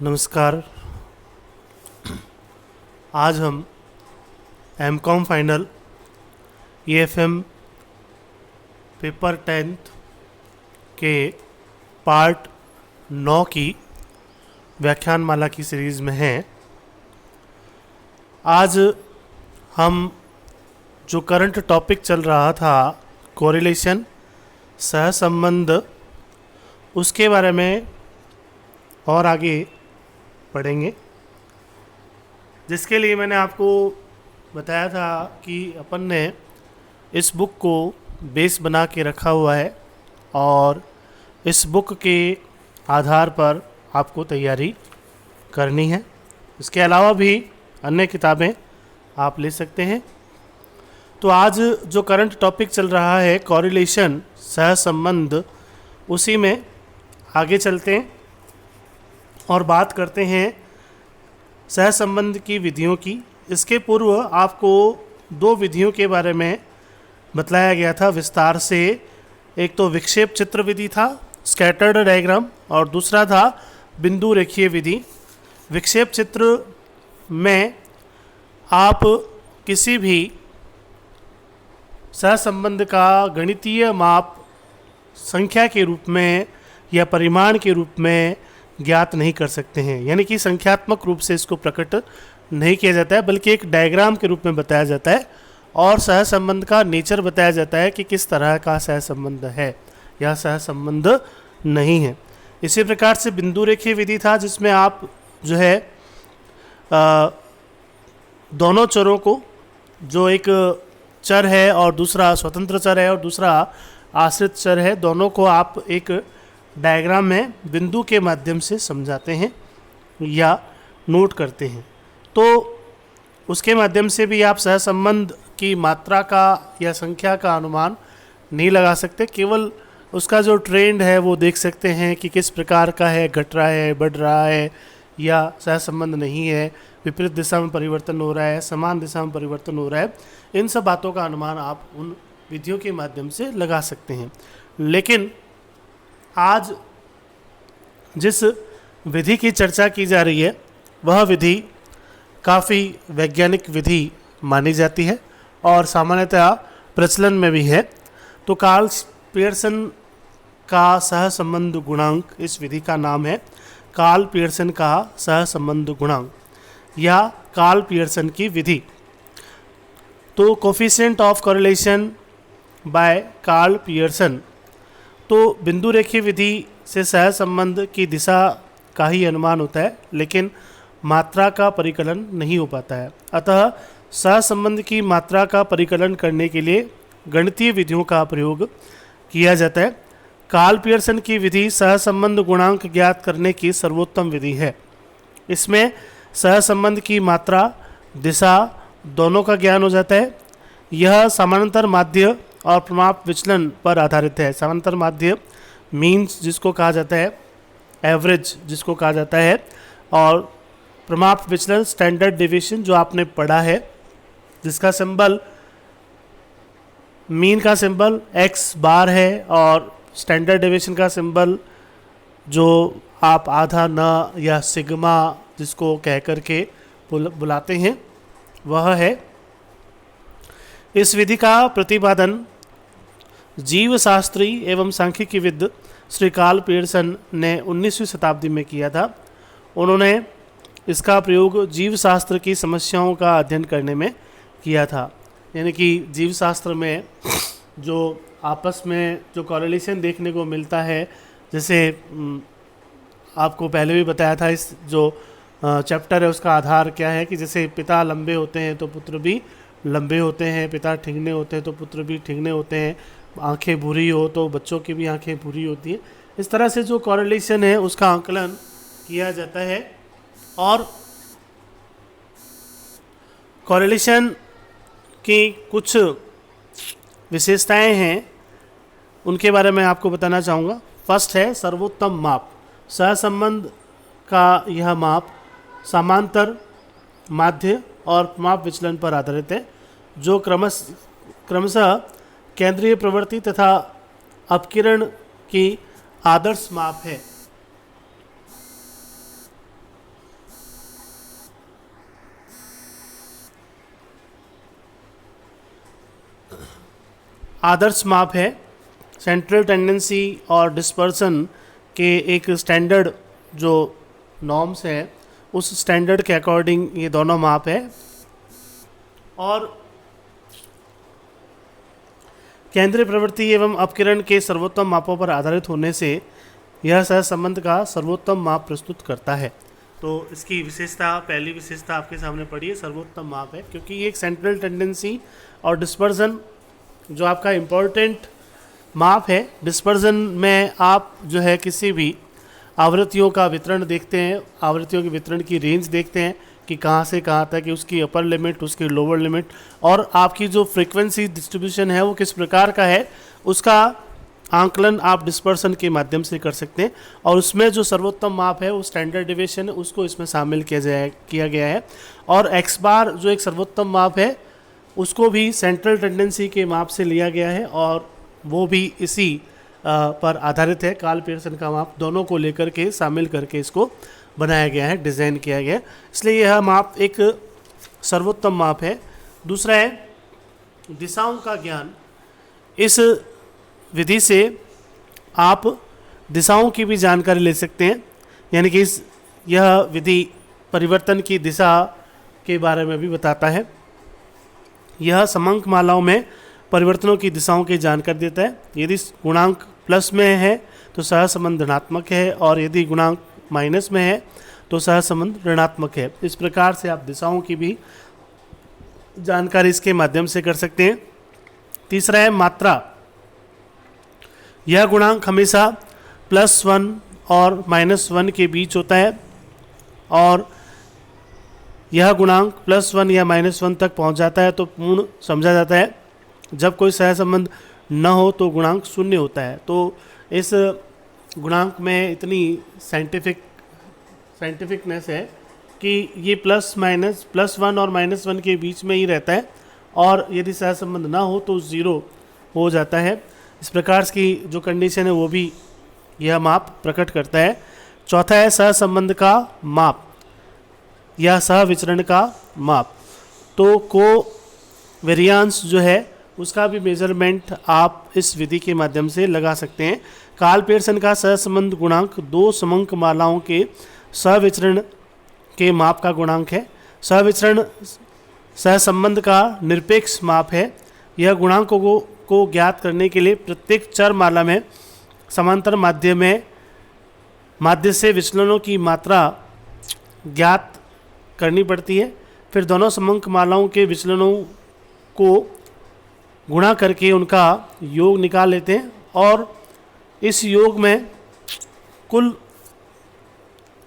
नमस्कार। आज हम MCom final EFM paper 10th के पार्ट 9 की व्याख्यानमाला की सीरीज़ में हैं। आज हम जो करंट टॉपिक चल रहा था कोरिलेशन सहसंबंध, उसके बारे में और आगे पढ़ेंगे, जिसके लिए मैंने आपको बताया था कि अपन ने इस बुक को बेस बना के रखा हुआ है और इस बुक के आधार पर आपको तैयारी करनी है। इसके अलावा भी अन्य किताबें आप ले सकते हैं। तो आज जो करंट टॉपिक चल रहा है कोरिलेशन सहसंबंध, उसी में आगे चलते हैं और बात करते हैं सहसंबंध की विधियों की। इसके पूर्व आपको दो विधियों के बारे में बतलाया गया था विस्तार से। एक तो विक्षेप चित्र विधि था, स्कैटर्ड डायग्राम, और दूसरा था बिंदु रेखीय विधि। विक्षेप चित्र में आप किसी भी सहसंबंध का गणितीय माप संख्या के रूप में या परिमाण के रूप में ज्ञात नहीं कर सकते हैं, यानी कि संख्यात्मक रूप से इसको प्रकट नहीं किया जाता है, बल्कि एक डायग्राम के रूप में बताया जाता है और सहसंबंध का नेचर बताया जाता है कि किस तरह का सहसंबंध है या सहसंबंध नहीं है। इसी प्रकार से बिंदु रेखीय विधि था, जिसमें आप जो है दोनों चरों को, जो एक चर है और दूसरा स्वतंत्र चर है और दूसरा आश्रित चर है, दोनों को आप एक डायग्राम में बिंदु के माध्यम से समझाते हैं या नोट करते हैं। तो उसके माध्यम से भी आप सहसंबंध की मात्रा का या संख्या का अनुमान नहीं लगा सकते, केवल उसका जो ट्रेंड है वो देख सकते हैं कि किस प्रकार का है, घट रहा है, बढ़ रहा है, या सहसंबंध नहीं है, विपरीत दिशा में परिवर्तन हो रहा है, समान दिशा में परिवर्तन हो रहा है। इन सब बातों का अनुमान आप उन विधियों के माध्यम से लगा सकते हैं। लेकिन आज जिस विधि की चर्चा की जा रही है वह विधि काफ़ी वैज्ञानिक विधि मानी जाती है और सामान्यतः प्रचलन में भी है। तो कार्ल पियर्सन का सहसंबंध गुणांक, इस विधि का नाम है कार्ल पियर्सन का सहसंबंध गुणांक या कार्ल पियर्सन की विधि। तो coefficient of correlation by Karl Pearson, तो बिंदु रेखीय विधि से सहसंबंध की दिशा का ही अनुमान होता है, लेकिन मात्रा का परिकलन नहीं हो पाता है। अतः सहसंबंध की मात्रा का परिकलन करने के लिए गणितीय विधियों का प्रयोग किया जाता है। कार्ल पियर्सन की विधि सहसंबंध गुणांक ज्ञात करने की सर्वोत्तम विधि है। इसमें सहसंबंध की मात्रा, दिशा दोनों का ज्ञान हो जाता है। यह समानांतर माध्य और प्रमाप विचलन पर आधारित है। समानांतर माध्य मीन्स जिसको कहा जाता है, एवरेज जिसको कहा जाता है, और प्रमाप विचलन स्टैंडर्ड डेविएशन जो आपने पढ़ा है, जिसका सिंबल, मीन का सिंबल x बार है और स्टैंडर्ड डेविएशन का सिंबल जो आप आधा न या सिग्मा जिसको कह कर के बुलाते हैं वह है। इस विधि का प्रतिपादन जीव शास्त्री एवं सांख्यिकीविद श्री कार्ल पियर्सन ने 19वीं शताब्दी में किया था। उन्होंने इसका प्रयोग जीव शास्त्र की समस्याओं का अध्ययन करने में किया था, यानी कि जीव शास्त्र में जो आपस में जो कोरिलेशन देखने को मिलता है, जैसे आपको पहले भी बताया था, इस जो चैप्टर है उसका आधार क्या है कि जैसे पिता लंबे होते हैं तो पुत्र भी लंबे होते हैं, पिता ठिंगने होते हैं तो पुत्र भी ठिंगने होते हैं, आंखें भूरी हो तो बच्चों की भी आंखें भूरी होती हैं। इस तरह से जो कोरिलेशन है उसका आंकलन किया जाता है और कोरिलेशन की कुछ विशेषताएं हैं, उनके बारे में आपको बताना चाहूँगा। फर्स्ट है सर्वोत्तम माप। सहसंबंध का यह माप समांतर, माध्य और प्रमाप विचलन पर आधारित है, जो क्रमशः केंद्रीय प्रवृत्ति तथा अपकिरण की आदर्श माप है। आदर्श माप है। सेंट्रल टेंडेंसी और डिस्पर्सन के एक स्टैंडर्ड जो नॉर्म्स है उस स्टैंडर्ड के अकॉर्डिंग ये दोनों माप है। और केंद्रीय प्रवृत्ति एवं अपकिरण के सर्वोत्तम मापों पर आधारित होने से यह सहसंबंध का सर्वोत्तम माप प्रस्तुत करता है। तो इसकी विशेषता, पहली विशेषता आपके सामने पड़ी है, सर्वोत्तम माप है, क्योंकि ये एक सेंट्रल टेंडेंसी और डिस्पर्जन जो आपका इम्पोर्टेंट माप है। डिस्पर्जन में आप जो है किसी भी आवृत्तियों का वितरण देखते हैं, आवृत्तियों के वितरण की रेंज देखते हैं कि कहाँ से कहाँ तक, कि उसकी अपर लिमिट, उसकी लोअर लिमिट, और आपकी जो फ्रीक्वेंसी डिस्ट्रीब्यूशन है वो किस प्रकार का है उसका आंकलन आप डिस्पर्सन के माध्यम से कर सकते हैं। और उसमें जो सर्वोत्तम माप है वो स्टैंडर्ड डिविएशन है, उसको इसमें शामिल किया गया है। और एक्स बार जो एक सर्वोत्तम माप है उसको भी सेंट्रल टेंडेंसी के माप से लिया गया है और वो भी इसी पर आधारित है। कार्ल पियर्सन का माप दोनों को लेकर के शामिल करके इसको बनाया गया है, डिज़ाइन किया गया है, इसलिए यह माप एक सर्वोत्तम माप है। दूसरा है दिशाओं का ज्ञान। इस विधि से आप दिशाओं की भी जानकारी ले सकते हैं, यानी कि यह विधि परिवर्तन की दिशा के बारे में भी बताता है। यह समंक मालाओं में परिवर्तनों की दिशाओं की जानकारी देता है। यदि गुणांक प्लस में है तो सहसंबंध धनात्मक है, और यदि गुणांक माइनस में है तो सहसंबंध ऋणात्मक है। इस प्रकार से आप दिशाओं की भी जानकारी इसके माध्यम से कर सकते हैं। तीसरा है मात्रा। यह गुणांक हमेशा +1 और -1 के बीच होता है, और यह गुणांक +1 या -1 तक पहुंच जाता है तो पूर्ण समझा जाता है। जब कोई सहसंबंध न हो तो गुणांक 0 होता है। तो इस गुणांक में इतनी साइंटिफिकनेस है कि ये +1 और -1 के बीच में ही रहता है, और यदि सहसंबंध ना हो तो 0 हो जाता है। इस प्रकार की जो कंडीशन है वो भी यह माप प्रकट करता है। चौथा है सहसंबंध का माप या सहविचरण का माप। तो को वेरियांस जो है उसका भी मेजरमेंट आप इस विधि के माध्यम से लगा सकते हैं। कार्ल पियर्सन का सहसंबंध गुणांक 2 समंक मालाओं के सहविचरण के माप का गुणांक है। सहविचरण सहसंबंध का निरपेक्ष माप है। यह गुणांकों को ज्ञात करने के लिए प्रत्येक चर माला में समांतर माध्य से विचलनों की मात्रा ज्ञात करनी पड़ती है। फिर दोनों समंक मालाओं के विचलनों को गुणा करके उनका योग निकाल लेते हैं, और इस योग में कुल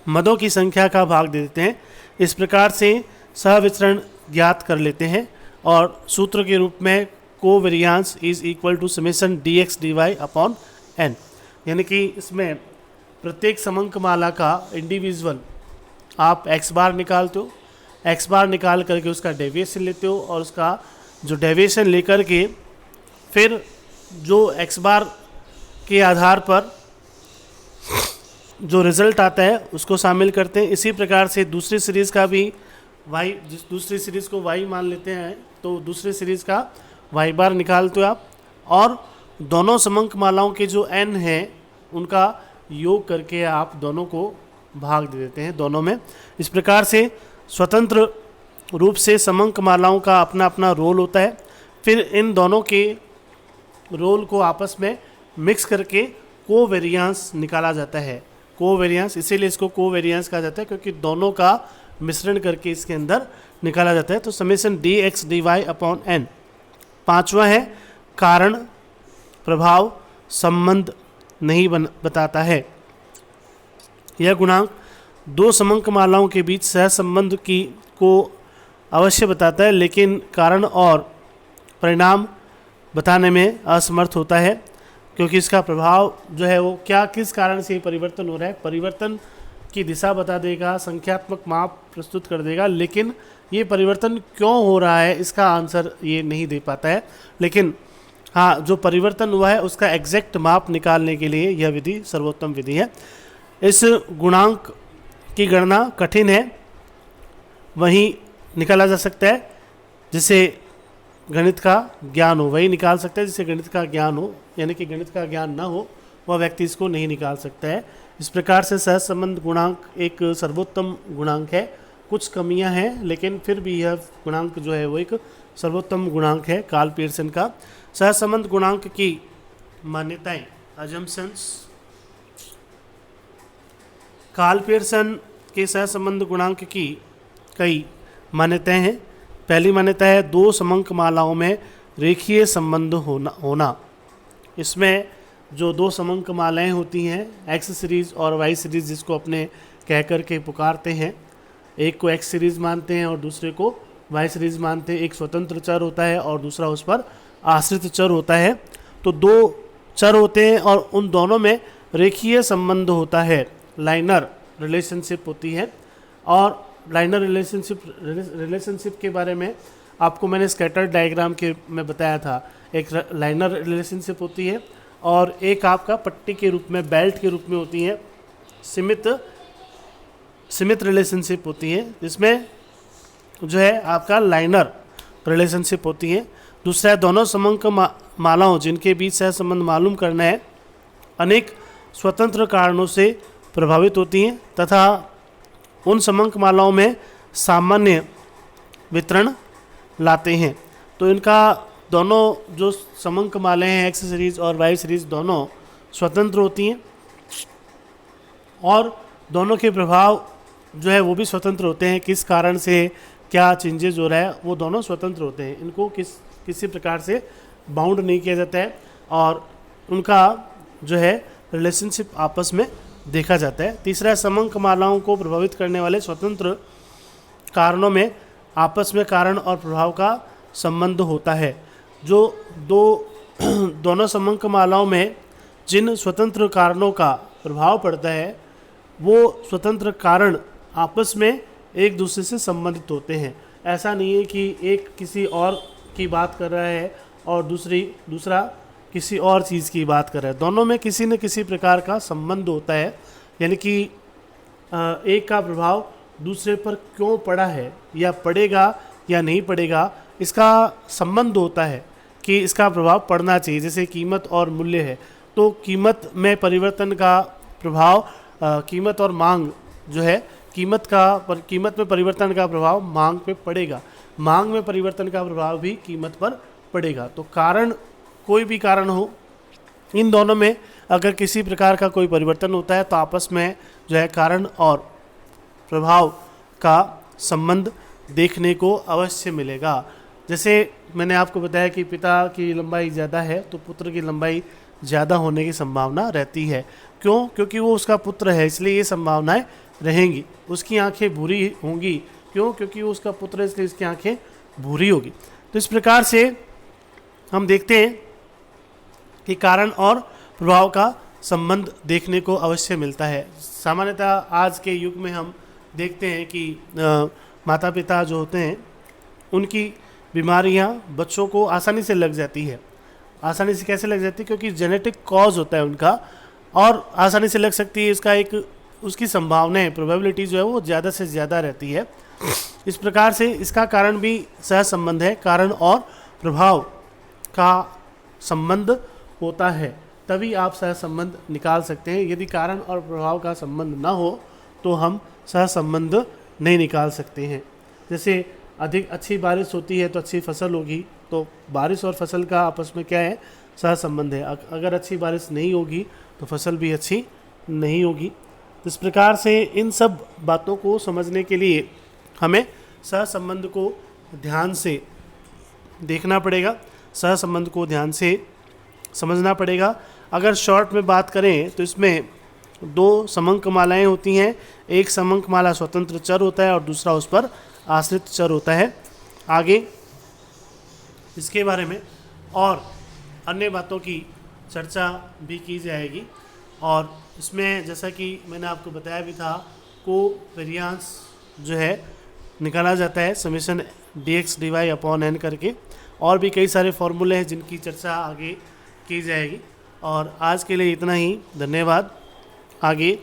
मदों की संख्या का भाग दे देते हैं। इस प्रकार से सहविचरण ज्ञात कर लेते हैं, और सूत्र के रूप में covariance is equal to summation dx dy upon n, यानी कि इसमें प्रत्येक समंक माला का इंडिविजुअल आप x बार निकालते हो, x बार निकाल करके उसका डेविएशन लेते हो, और उसका जो डेविएशन लेकर के फिर जो x बार के आधार पर जो रिज़ल्ट आता है उसको शामिल करते हैं। इसी प्रकार से दूसरी सीरीज़ का भी y, दूसरी सीरीज़ को y मान लेते हैं तो दूसरी सीरीज़ का y बार निकालते हो आप, और दोनों समंक मालाओं के जो n हैं उनका योग करके आप दोनों को भाग दे देते हैं दोनों में। इस प्रकार से स्वतंत्र रूप से समंक मालाओं का अपना अपना रोल होता है। फिर इन दोनों के रोल को आपस में मिक्स करके कोवेरियांस निकाला जाता है। कोवेरियांस, इसीलिए इसको कोवेरियांस कहा जाता है क्योंकि दोनों का मिश्रण करके इसके अंदर निकाला जाता है। तो summation dx dy upon n। पांचवा है कारण प्रभाव संबंध नहीं बताता है। यह गुणांक दो समंक मालाओं के बीच सहसंबंध को अवश्य बताता है, लेकिन कारण और परिणाम बताने में असमर्थ होता है, क्योंकि इसका प्रभाव जो है वो किस कारण से परिवर्तन हो रहा है, परिवर्तन की दिशा बता देगा, संख्यात्मक माप प्रस्तुत कर देगा, लेकिन ये परिवर्तन क्यों हो रहा है इसका आंसर ये नहीं दे पाता है। लेकिन हाँ, जो परिवर्तन हुआ है उसका एग्जैक्ट माप निकालने के लिए यह विधि सर्वोत्तम विधि है। इस गुणांक की गणना कठिन है, वहीं निकाला जा सकता है, जिसे गणित का ज्ञान हो वही निकाल सकता है जिसे गणित का ज्ञान हो, यानी कि गणित का ज्ञान ना हो वह व्यक्ति इसको नहीं निकाल सकता है। इस प्रकार से सहज संबंध गुणांक एक सर्वोत्तम गुणांक है। कुछ कमियां हैं लेकिन फिर भी यह गुणांक जो है वो एक सर्वोत्तम गुणांक है कार्ल पियर्सन का। सहज संबंध गुणांक की मान्यताएं, अजम्पशंस। कार्ल पियर्सन के सहज संबंध गुणांक की कई मान्यताएं हैं। पहली मान्यता है दो समंक मालाओं में रेखीय संबंध होना। इसमें जो दो समंक मालाएं होती हैं, एक्स सीरीज और वाई सीरीज, जिसको अपने कह कर के पुकारते हैं, एक को एक्स सीरीज मानते हैं और दूसरे को वाई सीरीज मानते हैं। एक स्वतंत्र चर होता है और दूसरा उस पर आश्रित चर होता है। तो दो चर होते हैं और उन दोनों में रेखीय संबंध होता है, लाइनर रिलेशनशिप होती है। और लाइनर रिलेशनशिप के बारे में आपको मैंने स्कैटर डायग्राम के में बताया था। एक लाइनर रिलेशनशिप होती है और एक आपका पट्टी के रूप में, बेल्ट के रूप में होती है, सीमित रिलेशनशिप होती है, जिसमें जो है आपका लाइनर रिलेशनशिप होती है। दूसरा है दोनों समंक मालाओं जिनके बीच सह संबंध मालूम करना है अनेक स्वतंत्र कारणों से प्रभावित होती हैं तथा उन समंक मालाओं में सामान्य वितरण लाते हैं। तो इनका दोनों जो समंक मालाएं हैं, एक्स सीरीज और वाई सीरीज, दोनों स्वतंत्र होती हैं और दोनों के प्रभाव जो है वो भी स्वतंत्र होते हैं। किस कारण से क्या चेंजेस हो रहा है वो दोनों स्वतंत्र होते हैं। इनको किसी प्रकार से बाउंड नहीं किया जाता है और उनका जो है रिलेशनशिप आपस में देखा जाता है। तीसरा, समंक मालाओं को प्रभावित करने वाले स्वतंत्र कारणों में आपस में कारण और प्रभाव का संबंध होता है। जो दोनों समंक मालाओं में जिन स्वतंत्र कारणों का प्रभाव पड़ता है वो स्वतंत्र कारण आपस में एक दूसरे से संबंधित होते हैं। ऐसा नहीं है कि एक किसी और की बात कर रहा है और दूसरा किसी और चीज़ की बात कर रहा है। दोनों में किसी न किसी प्रकार का संबंध होता है, यानी कि एक का प्रभाव दूसरे पर क्यों पड़ा है या पड़ेगा या नहीं पड़ेगा, इसका संबंध होता है कि इसका प्रभाव पड़ना चाहिए। जैसे कीमत और मूल्य है, तो कीमत में परिवर्तन का प्रभाव कीमत और मांग जो है, कीमत में परिवर्तन का प्रभाव मांग पे पड़ेगा, मांग में परिवर्तन का प्रभाव भी कीमत पर पड़ेगा। तो कारण, कोई भी कारण हो, इन दोनों में अगर किसी प्रकार का कोई परिवर्तन होता है तो आपस में जो है कारण और प्रभाव का संबंध देखने को अवश्य मिलेगा। जैसे मैंने आपको बताया कि पिता की लंबाई ज़्यादा है तो पुत्र की लंबाई ज़्यादा होने की संभावना रहती है। क्यों? क्योंकि वो उसका पुत्र है, इसलिए ये संभावनाएं रहेंगी। उसकी आंखें भूरी होंगी, क्यों? क्योंकि वो उसका पुत्र है, इसलिए उसकी आंखें भूरी होगी। तो इस प्रकार से हम देखते हैं कि कारण और प्रभाव का संबंध देखने को अवश्य मिलता है। सामान्यतः आज के युग में हम देखते हैं कि माता पिता जो होते हैं उनकी बीमारियां बच्चों को आसानी से लग जाती है। आसानी से कैसे लग जाती है? क्योंकि जेनेटिक कॉज होता है उनका, और आसानी से लग सकती है। इसका एक उसकी संभावनाएं, प्रोबेबिलिटी जो है वो ज़्यादा से ज़्यादा रहती है। इस प्रकार से इसका कारण भी सह संबंध है। कारण और प्रभाव का संबंध होता है तभी आप सह संबंध निकाल सकते हैं। यदि कारण और प्रभाव का संबंध ना हो तो हम सह संबंध नहीं निकाल सकते हैं। जैसे अधिक अच्छी बारिश होती है तो अच्छी फसल होगी, तो बारिश और फसल का आपस में क्या है? सह संबंध है। अगर अच्छी बारिश नहीं होगी तो फसल भी अच्छी नहीं होगी। इस प्रकार से इन सब बातों को समझने के लिए हमें सह संबंध को ध्यान से देखना पड़ेगा, सह संबंध को ध्यान से समझना पड़ेगा। अगर शॉर्ट में बात करें तो इसमें दो समंक मालाएं होती हैं। एक समंक माला स्वतंत्र चर होता है और दूसरा उस पर आश्रित चर होता है। आगे इसके बारे में और अन्य बातों की चर्चा भी की जाएगी। और इसमें जैसा कि मैंने आपको बताया भी था, कोवेरियांस जो है निकाला जाता है summation dx dy upon n करके। और भी कई सारे फॉर्मूले हैं जिनकी चर्चा आगे की जाएगी। और आज के लिए इतना ही, धन्यवाद। आगे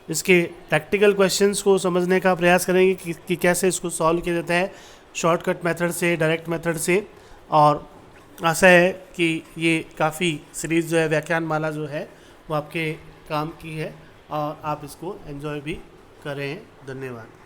इसके प्रैक्टिकल क्वेश्चंस को समझने का प्रयास करेंगे कि कैसे इसको सॉल्व किया जाता है, शॉर्टकट मेथड से, डायरेक्ट मेथड से। और आशा है कि ये काफ़ी सीरीज़ जो है व्याख्यान माला जो है वो आपके काम की है और आप इसको एंजॉय भी करें। धन्यवाद।